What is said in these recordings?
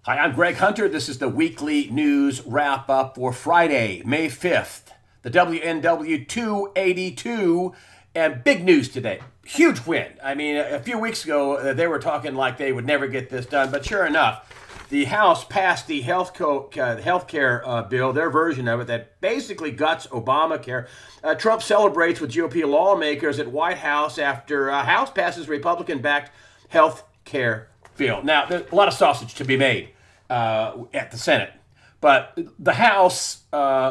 Hi, I'm Greg Hunter. This is the weekly news wrap up for Friday, May 5th. The WNW 282, and big news today. Huge win. I mean, a few weeks ago, they were talking like they would never get this done, but sure enough, the House passed the health care bill, their version of it, that basically guts Obamacare. Trump celebrates with GOP lawmakers at White House after House passes Republican-backed health care bill. Now, there's a lot of sausage to be made at the Senate, but the House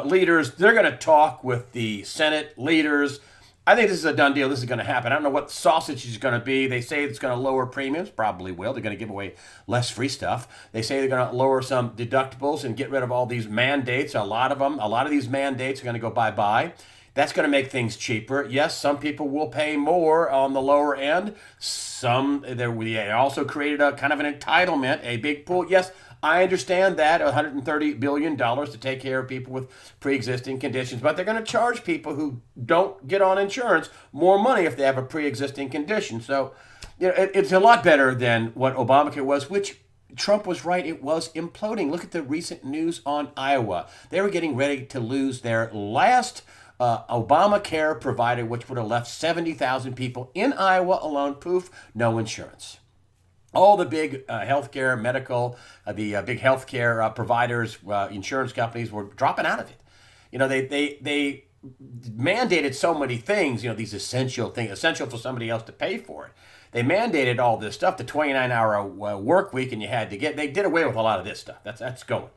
leaders, they're going to talk with the Senate leaders. I think this is a done deal. This is going to happen. I don't know what sausage is going to be. They say it's going to lower premiums. Probably will. They're going to give away less free stuff. They say they're going to lower some deductibles and get rid of all these mandates. A lot of these mandates are going to go bye-bye. That's going to make things cheaper. Yes, some people will pay more on the lower end. They also created a kind of an entitlement, a big pool. Yes, I understand that, $130 billion to take care of people with pre-existing conditions, but they're going to charge people who don't get on insurance more money if they have a pre-existing condition. So, it's a lot better than what Obamacare was, which Trump was right, it was imploding. Look at the recent news on Iowa. They were getting ready to lose their last Obamacare provider, which would have left 70,000 people in Iowa alone, poof, no insurance. All the big healthcare, medical, the big healthcare providers, insurance companies were dropping out of it. They mandated so many things, these essential things, essential for somebody else to pay for it. They mandated all this stuff, the 29-hour work week, and they did away with a lot of this stuff. That's going.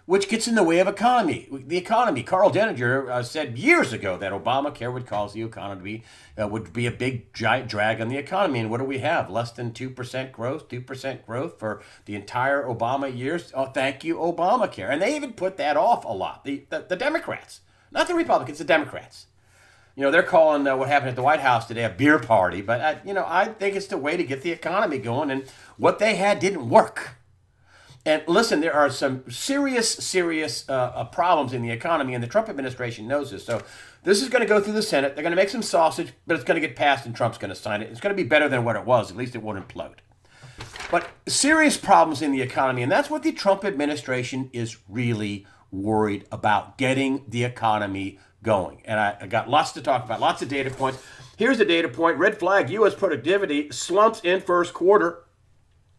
Which gets in the way of the economy. Carl Denninger said years ago that Obamacare would cause the economy, would be a big, giant drag on the economy. And what do we have? Less than 2% growth for the entire Obama years. Oh, thank you, Obamacare. And they even put that off a lot. The Democrats, not the Republicans, the Democrats. They're calling what happened at the White House today a beer party. But, I think it's the way to get the economy going. And what they had didn't work. And listen, there are some serious problems in the economy, and the Trump administration knows this. So this is going to go through the Senate. They're going to make some sausage, but it's going to get passed, and Trump's going to sign it. It's going to be better than what it was. At least it won't implode. But serious problems in the economy, and that's what the Trump administration is really worried about, getting the economy going. And I got lots to talk about, lots of data points. Here's the data point. Red flag, U.S. productivity slumps in first quarter.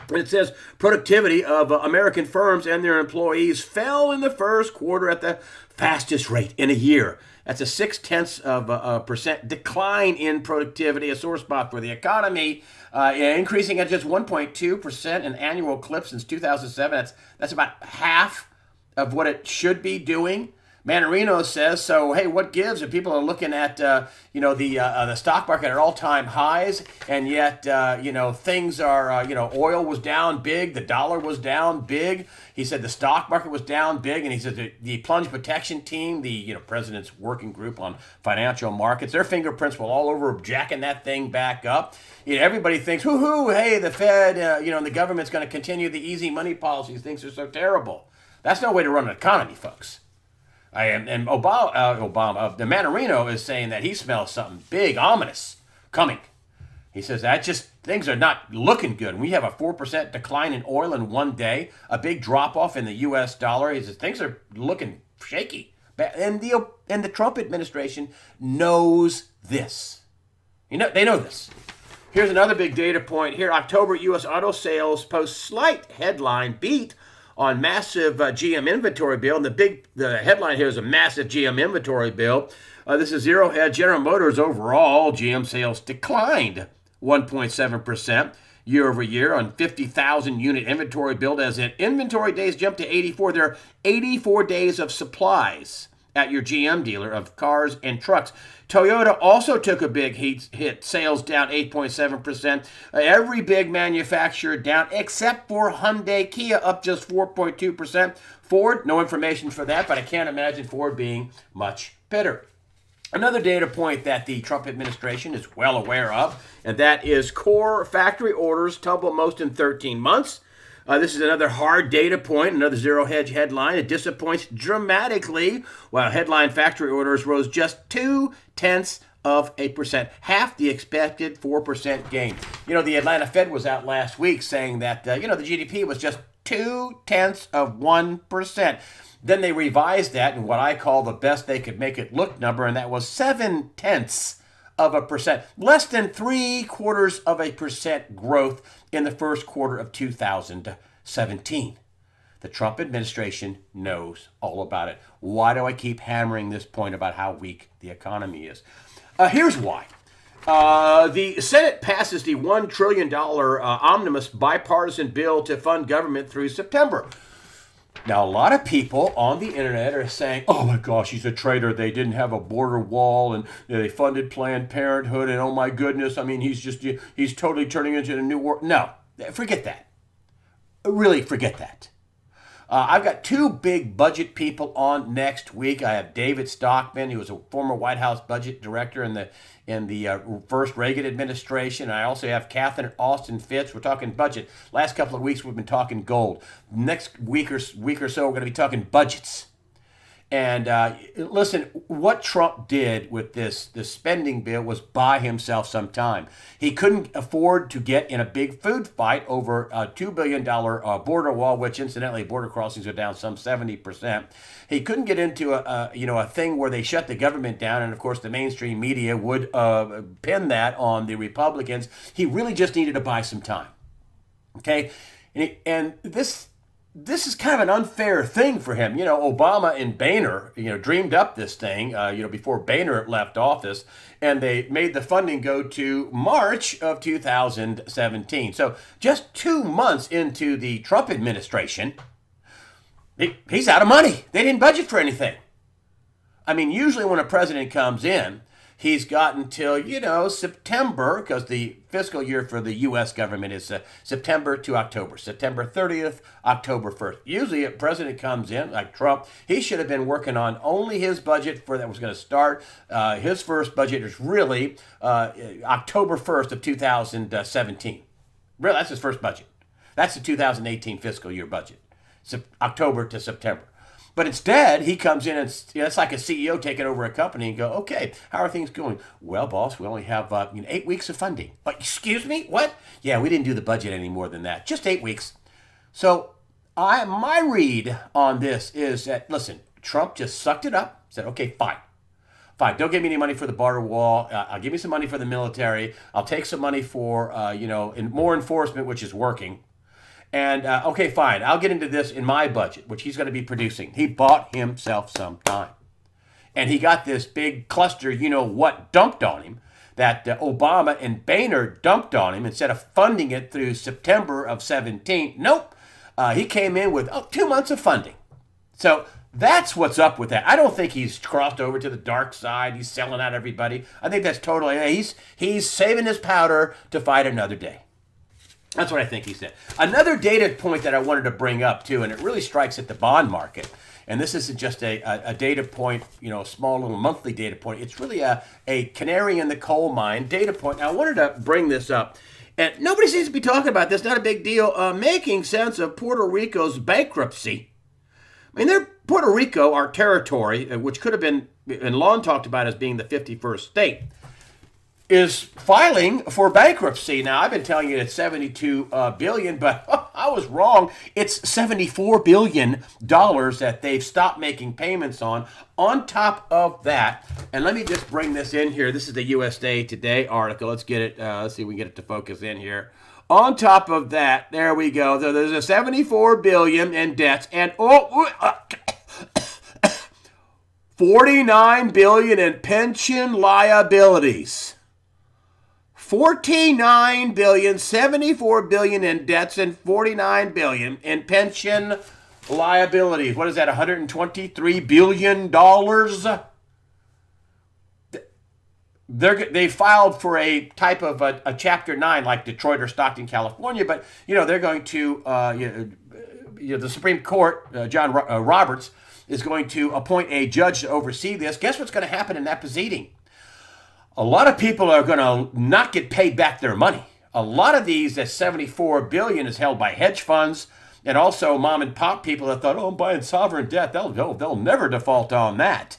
And it says productivity of American firms and their employees fell in the first quarter at the fastest rate in a year. That's a 0.6% decline in productivity, a sore spot for the economy, increasing at just 1.2% in annual clip since 2007. That's about half of what it should be doing. Manarino says, so, hey, what gives? If people are looking at, the stock market at all-time highs, and yet, things are, oil was down big, the dollar was down big. He said the stock market was down big, and he said the plunge protection team, the, president's working group on financial markets, their fingerprints were all over jacking that thing back up. Everybody thinks, hoo-hoo, hey, the Fed, and the government's going to continue the easy money policies. Things are so terrible. That's no way to run an economy, folks. And Obama, the Manarino is saying that he smells something big, ominous, coming. He says that things are not looking good. We have a 4% decline in oil in one day, a big drop-off in the U.S. dollar. He says things are looking shaky. And the Trump administration knows this. They know this. Here's another big data point here. October U.S. auto sales post slight headline beat on massive GM inventory bill. And the headline here is a massive GM inventory bill. This is Zero Hedge. General Motors overall GM sales declined 1.7% year over year on 50,000 unit inventory build, as in inventory days jumped to 84. There are 84 days of supplies at your GM dealer of cars and trucks. Toyota also took a big hit, sales down 8.7%. Every big manufacturer down except for Hyundai, Kia up just 4.2%. Ford, no information for that, but I can't imagine Ford being much better. Another data point that the Trump administration is well aware of, and that is core factory orders tumble most in 13 months. This is another hard data point, another Zero Hedge headline. It disappoints dramatically, while headline factory orders rose just 0.2%, half the expected 4% gain. The Atlanta Fed was out last week saying that, the GDP was just 0.2%. Then they revised that in what I call the best they could make it look number, and that was 0.7%. Less than 0.75% growth in the first quarter of 2017. The Trump administration knows all about it. Why do I keep hammering this point about how weak the economy is? Here's why. The Senate passes the $1 trillion omnibus bipartisan bill to fund government through September. Now, a lot of people on the internet are saying, oh my gosh, he's a traitor. They didn't have a border wall, and they funded Planned Parenthood, and oh my goodness, I mean, he's totally turning into a new war. No, forget that. Really, forget that. I've got two big budget people on next week. I have David Stockman, who was a former White House budget director in the first Reagan administration. I also have Catherine Austin Fitts. We're talking budget. Last couple of weeks we've been talking gold. Next week or so we're going to be talking budgets. And listen, what Trump did with this spending bill was buy himself some time. He couldn't afford to get in a big food fight over a $2 billion border wall, which incidentally, border crossings are down some 70%. He couldn't get into a thing where they shut the government down, and of course the mainstream media would pin that on the Republicans. He really just needed to buy some time. Okay, and this is kind of an unfair thing for him. You know, Obama and Boehner, dreamed up this thing, before Boehner left office, and they made the funding go to March of 2017. So just 2 months into the Trump administration, he's out of money. They didn't budget for anything. I mean, usually when a president comes in, he's got until, September, because the fiscal year for the U.S. government is September to October. September 30th, October 1st. Usually a president comes in, like Trump, he should have been working on only his budget that was going to start. His first budget is really October 1st of 2017. Really, that's his first budget. That's the 2018 fiscal year budget, October to September. But instead, he comes in and it's like a CEO taking over a company and go, okay, how are things going? Well, boss, we only have 8 weeks of funding. Excuse me? What? Yeah, we didn't do the budget any more than that. Just 8 weeks. So my read on this is that, listen, Trump just sucked it up, said, okay, fine. Fine, don't give me any money for the border wall. I'll give me some money for the military. I'll take some money for, more enforcement, which is working. And, okay, fine, I'll get into this in my budget, which he's going to be producing. He bought himself some time. And he got this big cluster, dumped on him, that Obama and Boehner dumped on him instead of funding it through September of 17. Nope. He came in with 2 months of funding. So that's what's up with that. I don't think he's crossed over to the dark side. He's selling out everybody. I think that's totally, he's saving his powder to fight another day. That's what I think he said. Another data point that I wanted to bring up, too, and it really strikes at the bond market, and this isn't just a data point, a small little monthly data point. It's really a canary in the coal mine data point. Now, I wanted to bring this up, and nobody seems to be talking about this. Not a big deal. Making sense of Puerto Rico's bankruptcy. I mean, Puerto Rico, our territory, which could have been and long talked about as being the 51st state, is filing for bankruptcy. Now, I've been telling you it's $72 billion, but I was wrong. It's $74 billion that they've stopped making payments on. On top of that, and let me just bring this in here. This is the USA Today article. Let's get it. Let's see if we can get it to focus in here. On top of that, there we go. There's a $74 billion in debts, and $49 billion in pension liabilities. $49 billion, $74 billion in debts, and $49 billion in pension liabilities. What is that, $123 billion? They filed for a type of a Chapter 9 like Detroit or Stockton, California, but, they're going to, the Supreme Court, John Roberts, is going to appoint a judge to oversee this. Guess what's going to happen in that proceeding? A lot of people are going to not get paid back their money. A lot of these, that $74 billion is held by hedge funds and also mom and pop people that thought, I'm buying sovereign debt. They'll never default on that.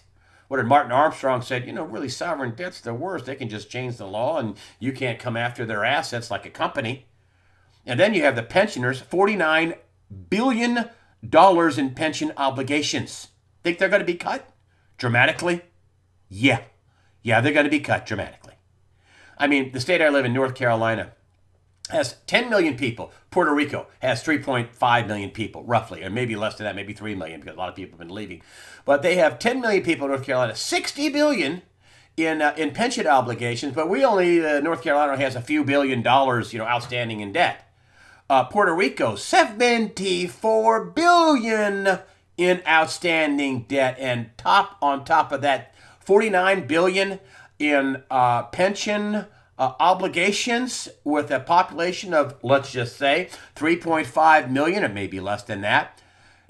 What did Martin Armstrong said? Really, sovereign debt's the worst. They can just change the law and you can't come after their assets like a company. And then you have the pensioners, $49 billion in pension obligations. Think they're going to be cut dramatically? Yeah. Yeah, they're going to be cut dramatically. I mean, the state I live in, North Carolina, has 10 million people. Puerto Rico has 3.5 million people, roughly, or maybe less than that, maybe 3 million, because a lot of people have been leaving. But they have 10 million people in North Carolina, 60 billion in pension obligations, but we only, North Carolina has a few $1 billion, outstanding in debt. Puerto Rico, 74 billion in outstanding debt, and on top of that, 49 billion in pension obligations, with a population of, let's just say, 3.5 million, or maybe less than that.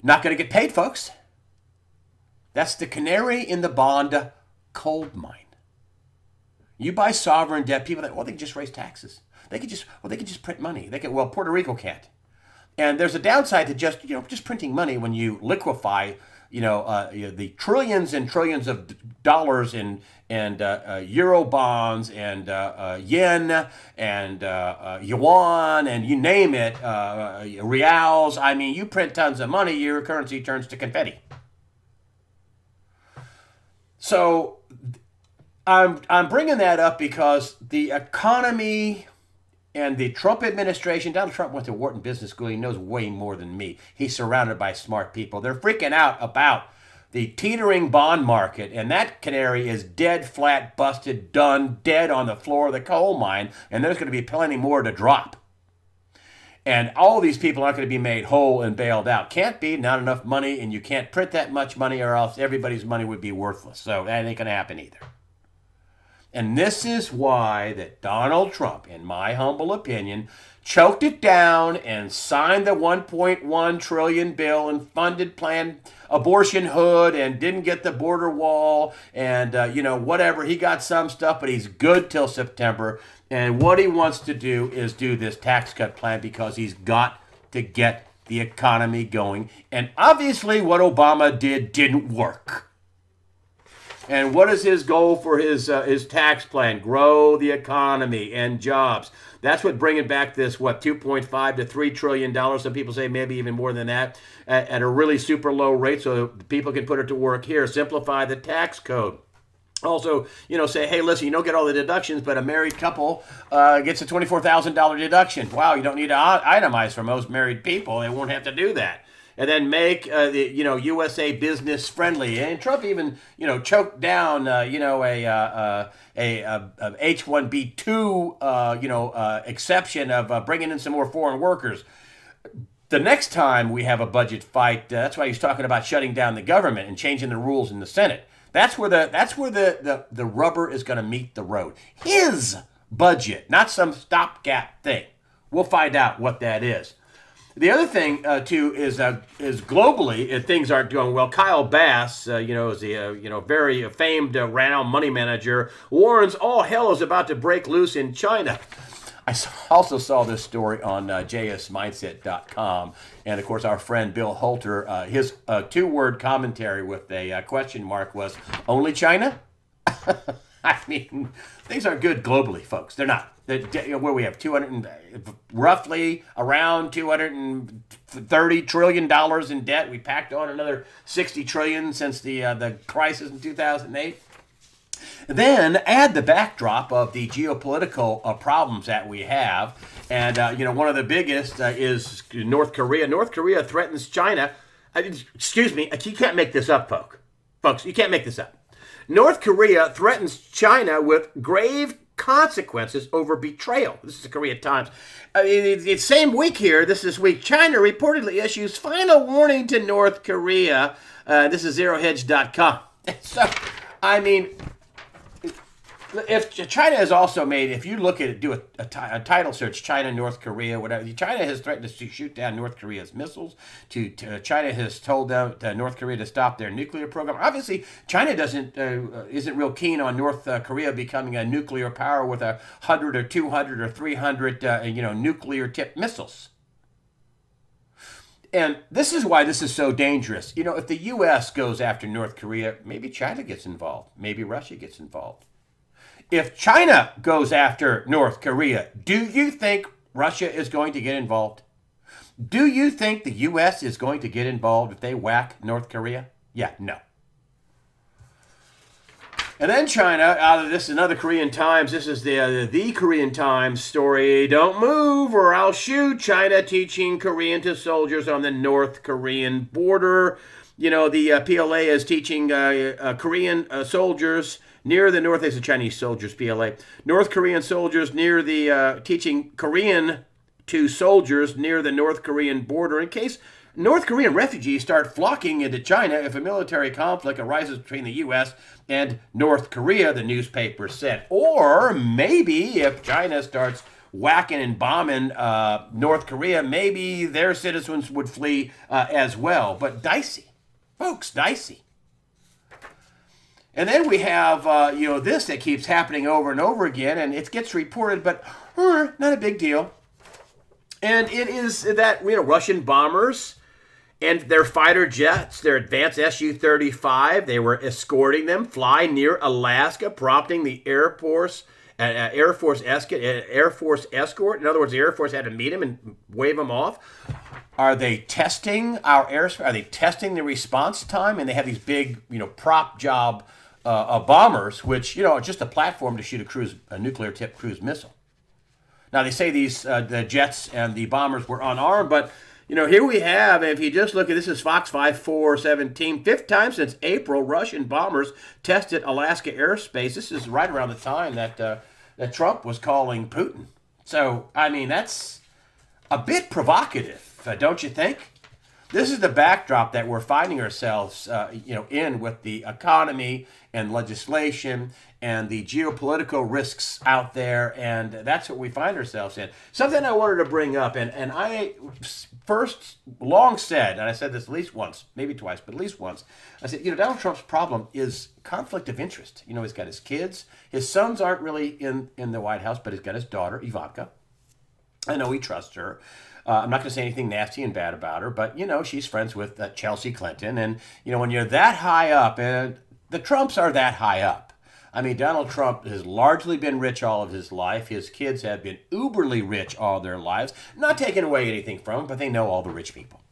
Not going to get paid, folks. That's the canary in the bond coal mine. You buy sovereign debt, people think, well, they can just raise taxes. They can just print money. Well, Puerto Rico can't. And there's a downside to just printing money when you liquefy, the trillions and trillions of dollars and euro bonds and yen and yuan and you name it, reals. I mean, you print tons of money, your currency turns to confetti. So I'm bringing that up because the economy and the Trump administration, Donald Trump went to Wharton Business School. He knows way more than me. He's surrounded by smart people. They're freaking out about the teetering bond market, and that canary is dead, flat, busted, done, dead on the floor of the coal mine, and there's going to be plenty more to drop. And all these people aren't going to be made whole and bailed out. Can't be, not enough money, and you can't print that much money or else everybody's money would be worthless. So that ain't going to happen either. And this is why that Donald Trump, in my humble opinion, choked it down and signed the $1.1 trillion bill and funded Planned Abortion Hood and didn't get the border wall and, whatever. He got some stuff, but he's good till September. And what he wants to do is do this tax cut plan because he's got to get the economy going. And obviously what Obama did didn't work. And what is his goal for his tax plan? Grow the economy and jobs. That's what bringing back this, $2.5 to $3 trillion. Some people say maybe even more than that at a really super low rate so people can put it to work here. Simplify the tax code. Also, say, hey, listen, you don't get all the deductions, but a married couple gets a $24,000 deduction. Wow, you don't need to itemize for most married people. They won't have to do that. And then make the USA business friendly. And Trump even choked down a H-1B2 exception of bringing in some more foreign workers. The next time we have a budget fight, that's why he's talking about shutting down the government and changing the rules in the Senate. That's where the rubber is going to meet the road. His budget, not some stopgap thing. We'll find out what that is. The other thing, too, is globally, things aren't going well. Kyle Bass, is a very famed, renowned money manager, warns all hell is about to break loose in China. I also saw this story on jsmindset.com. And, of course, our friend Bill Holter, his two-word commentary with a question mark was, only China? I mean, things aren't good globally, folks. They're not. Where we have roughly around $230 trillion in debt. We packed on another $60 trillion since the crisis in 2008. Then add the backdrop of the geopolitical problems that we have. And, one of the biggest is North Korea. North Korea threatens China. Excuse me, you can't make this up, folks. You can't make this up. North Korea threatens China with grave consequences over betrayal. This is the Korea Times. It's same week here. This week. China reportedly issues final warning to North Korea. This is ZeroHedge.com. So, I mean, if China has also made, if you look at it, do a title search, China, North Korea, whatever. China has threatened to shoot down North Korea's missiles. China has told North Korea to stop their nuclear program. Obviously, China isn't real keen on North Korea becoming a nuclear power with 100 or 200 or 300 nuclear tipped missiles. And this is why this is so dangerous. If the U.S. goes after North Korea, maybe China gets involved. Maybe Russia gets involved. If China goes after North Korea, do you think Russia is going to get involved? Do you think the U.S. is going to get involved if they whack North Korea? Yeah, no. And then China, this is another Korean Times. This is the Korean Times story. Don't move or I'll shoot. China teaching Korean to soldiers on the North Korean border. You know, the PLA is teaching Korean soldiers near the north. There's the Chinese soldiers, PLA. North Korean soldiers near the, teaching Korean to soldiers near the North Korean border in case North Korean refugees start flocking into China if a military conflict arises between the U.S. and North Korea, the newspaper said. Or maybe if China starts whacking and bombing North Korea, maybe their citizens would flee as well. But dicey, folks, dicey. And then we have, this that keeps happening over and over again, and it gets reported, but not a big deal. And it is that, Russian bombers and their fighter jets, their advanced Su-35, they were escorting them, fly near Alaska, prompting the Air Force escort. In other words, the Air Force had to meet him and wave him off. Are they testing our airspace? Are they testing the response time? And they have these big, prop job bombers, which, are just a platform to shoot a nuclear-tipped cruise missile. Now, they say the jets and the bombers were unarmed, but, here we have, if you just look at this, is Fox 5417, fifth time since April, Russian bombers tested Alaska airspace. This is right around the time that Trump was calling Putin. So, that's a bit provocative, don't you think? This is the backdrop that we're finding ourselves, in with the economy and legislation and the geopolitical risks out there, and that's what we find ourselves in. Something I wanted to bring up, and I first long said, and I said this at least once, maybe twice, but at least once, I said, Donald Trump's problem is conflict of interest. He's got his kids. His sons aren't really in the White House, but he's got his daughter, Ivanka. I know he trusts her. I'm not going to say anything nasty and bad about her, but, she's friends with Chelsea Clinton. And, when you're that high up, and the Trumps are that high up. Donald Trump has largely been rich all of his life. His kids have been uberly rich all their lives. Not taking away anything from them, but they know all the rich people.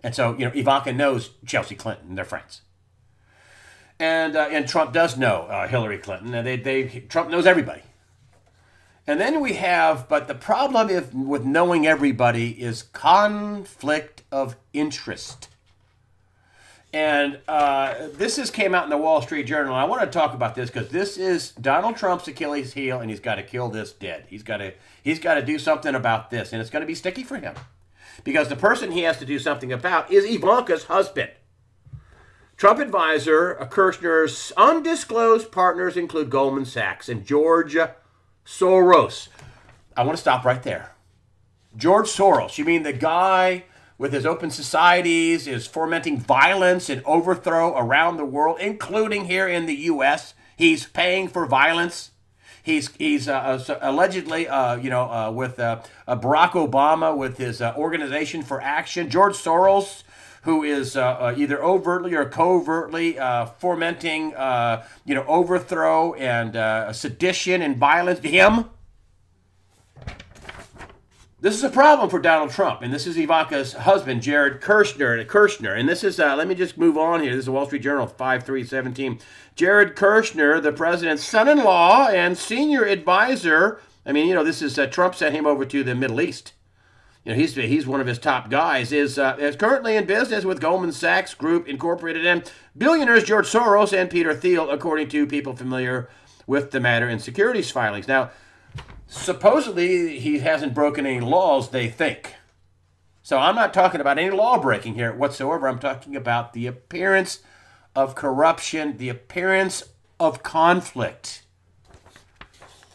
And so, Ivanka knows Chelsea Clinton. They're friends. And Trump does know Hillary Clinton. And Trump knows everybody. And then we have, but the problem with knowing everybody is conflict of interest. And this came out in the Wall Street Journal. I want to talk about this because this is Donald Trump's Achilles heel, and he's got to kill this dead. He's got to do something about this, and it's going to be sticky for him because the person he has to do something about is Ivanka's husband. Trump advisor Kirshner's undisclosed partners include Goldman Sachs and George Soros. I want to stop right there. George Soros. You mean the guy with his open societies is fomenting violence and overthrow around the world, including here in the U.S. He's paying for violence. He's allegedly, with Barack Obama with his Organization for Action. George Soros, who is either overtly or covertly fomenting, overthrow and sedition and violence. Him. This is a problem for Donald Trump, and this is Ivanka's husband, Jared Kushner. And this is, let me just move on here. This is the Wall Street Journal, 5317. Jared Kushner, the president's son-in-law and senior advisor. This is Trump sent him over to the Middle East. He's one of his top guys, is currently in business with Goldman Sachs Group Incorporated and billionaires George Soros and Peter Thiel, according to people familiar with the matter in securities filings. Now, supposedly, he hasn't broken any laws, they think. So I'm not talking about any law breaking here whatsoever. I'm talking about the appearance of corruption, the appearance of conflict.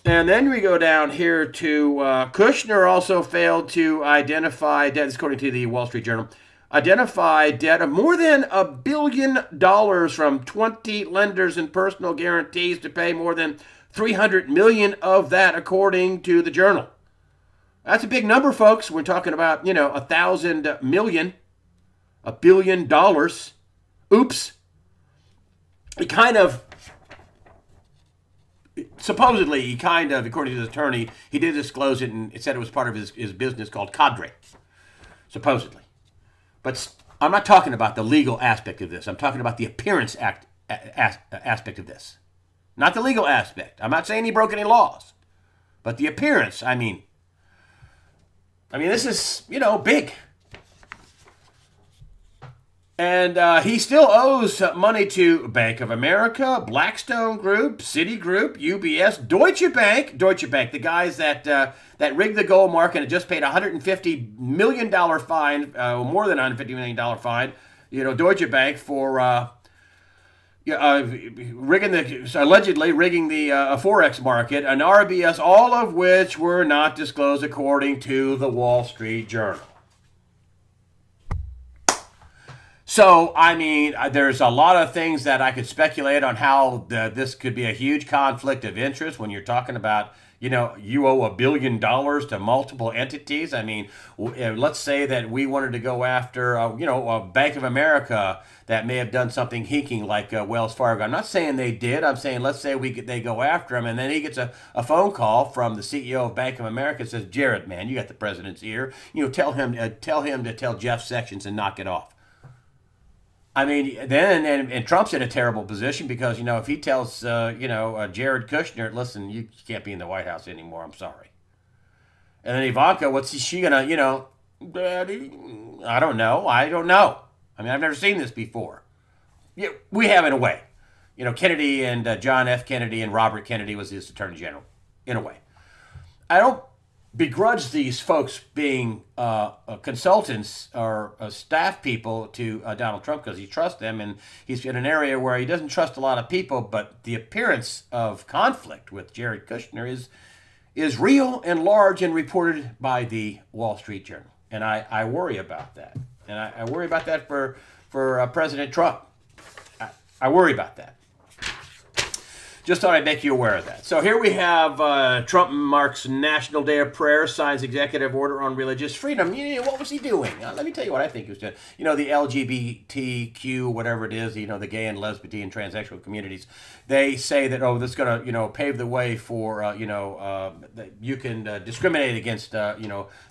And then we go down here to Kushner also failed to identify debt, according to the Wall Street Journal, identify debt of more than $1 billion from 20 lenders and personal guarantees to pay more than $300 million of that, according to the Journal. That's a big number, folks. We're talking about, 1,000 million, $1 billion. Oops. Supposedly, according to his attorney, he did disclose it, and it said it was part of his business called Cadre. supposedly. But I'm not talking about the legal aspect of this. I'm talking about the appearance aspect of this. Not the legal aspect. I'm not saying he broke any laws. But the appearance, I mean, this is, big. And he still owes money to Bank of America, Blackstone Group, Citigroup, UBS, Deutsche Bank, the guys that rigged the gold market and just paid a $150 million fine, more than $150 million fine, Deutsche Bank for allegedly rigging the Forex market, and RBS, all of which were not disclosed according to the Wall Street Journal. So, there's a lot of things that I could speculate on how this could be a huge conflict of interest when you're talking about, you owe $1 billion to multiple entities. Let's say that we wanted to go after, a Bank of America that may have done something hinking like Wells Fargo. I'm not saying they did. I'm saying let's say they go after him, and then he gets a phone call from the CEO of Bank of America and says, Jared, man, you got the president's ear. Tell him to tell Jeff Sessions and knock it off. Then Trump's in a terrible position because, if he tells, Jared Kushner, listen, you can't be in the White House anymore, I'm sorry. And then Ivanka, what's she going to, Daddy, I don't know. I've never seen this before. Yeah, we have in a way. Kennedy and John F. Kennedy and Robert Kennedy was his Attorney General, in a way. I don't begrudge these folks being consultants or staff people to Donald Trump because he trusts them, and he's in an area where he doesn't trust a lot of people, but the appearance of conflict with Jared Kushner is real and large and reported by the Wall Street Journal. And I worry about that. And I worry about that for President Trump. I worry about that. Just thought I'd make you aware of that. So here we have Trump marks National Day of Prayer, signs executive order on religious freedom. What was he doing? Let me tell you what I think he was doing. The LGBTQ, whatever it is, the gay and lesbian and transsexual communities, they say that, this is going to, pave the way for, that you can discriminate against,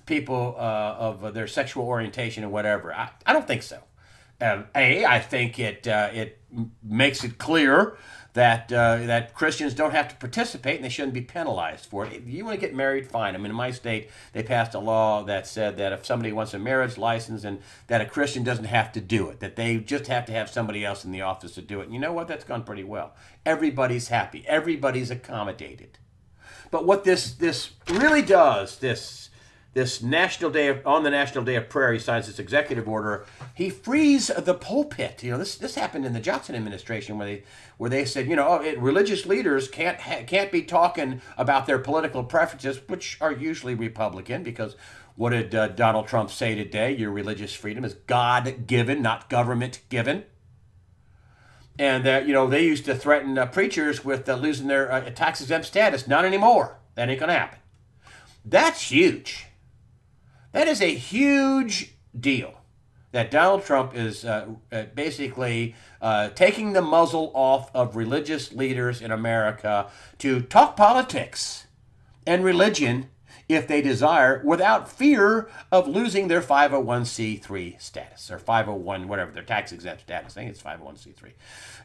people of their sexual orientation and whatever. I don't think so. I think it makes it clear that Christians don't have to participate and they shouldn't be penalized for it. If you want to get married, fine. In my state, they passed a law that said that if somebody wants a marriage license and that a Christian doesn't have to do it, that they just have to have somebody else in the office to do it. And you know what? That's gone pretty well. Everybody's happy. Everybody's accommodated. But what this really does, this National Day on the National Day of Prayer, he signs this executive order. He frees the pulpit. This happened in the Johnson administration where they said, religious leaders can't be talking about their political preferences, which are usually Republican, because what did Donald Trump say today? Your religious freedom is God-given, not government-given. And they used to threaten preachers with losing their tax-exempt status. Not anymore. That ain't gonna happen. That's huge. That is a huge deal that Donald Trump is basically taking the muzzle off of religious leaders in America to talk politics and religion if they desire without fear of losing their 501c3 status or 501, whatever, their tax-exempt status. I think it's 501c3.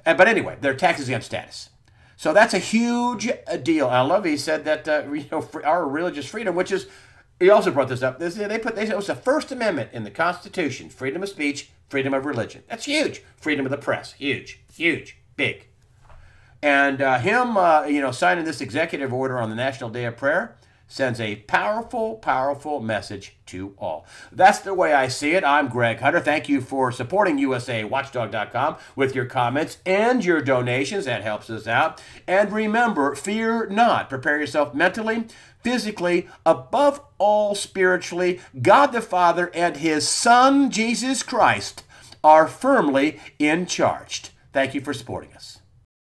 But anyway, their tax-exempt status. So that's a huge deal. I love he said that our religious freedom, which is, he also brought this up. They said it was the First Amendment in the Constitution: freedom of speech, freedom of religion. That's huge. Freedom of the press, huge, big. And him, signing this executive order on the National Day of Prayer sends a powerful, powerful message to all. That's the way I see it. I'm Greg Hunter. Thank you for supporting USAWatchdog.com with your comments and your donations. That helps us out. And remember, fear not. Prepare yourself mentally, physically, above all spiritually. God the Father and His Son, Jesus Christ, are firmly in charge. Thank you for supporting us.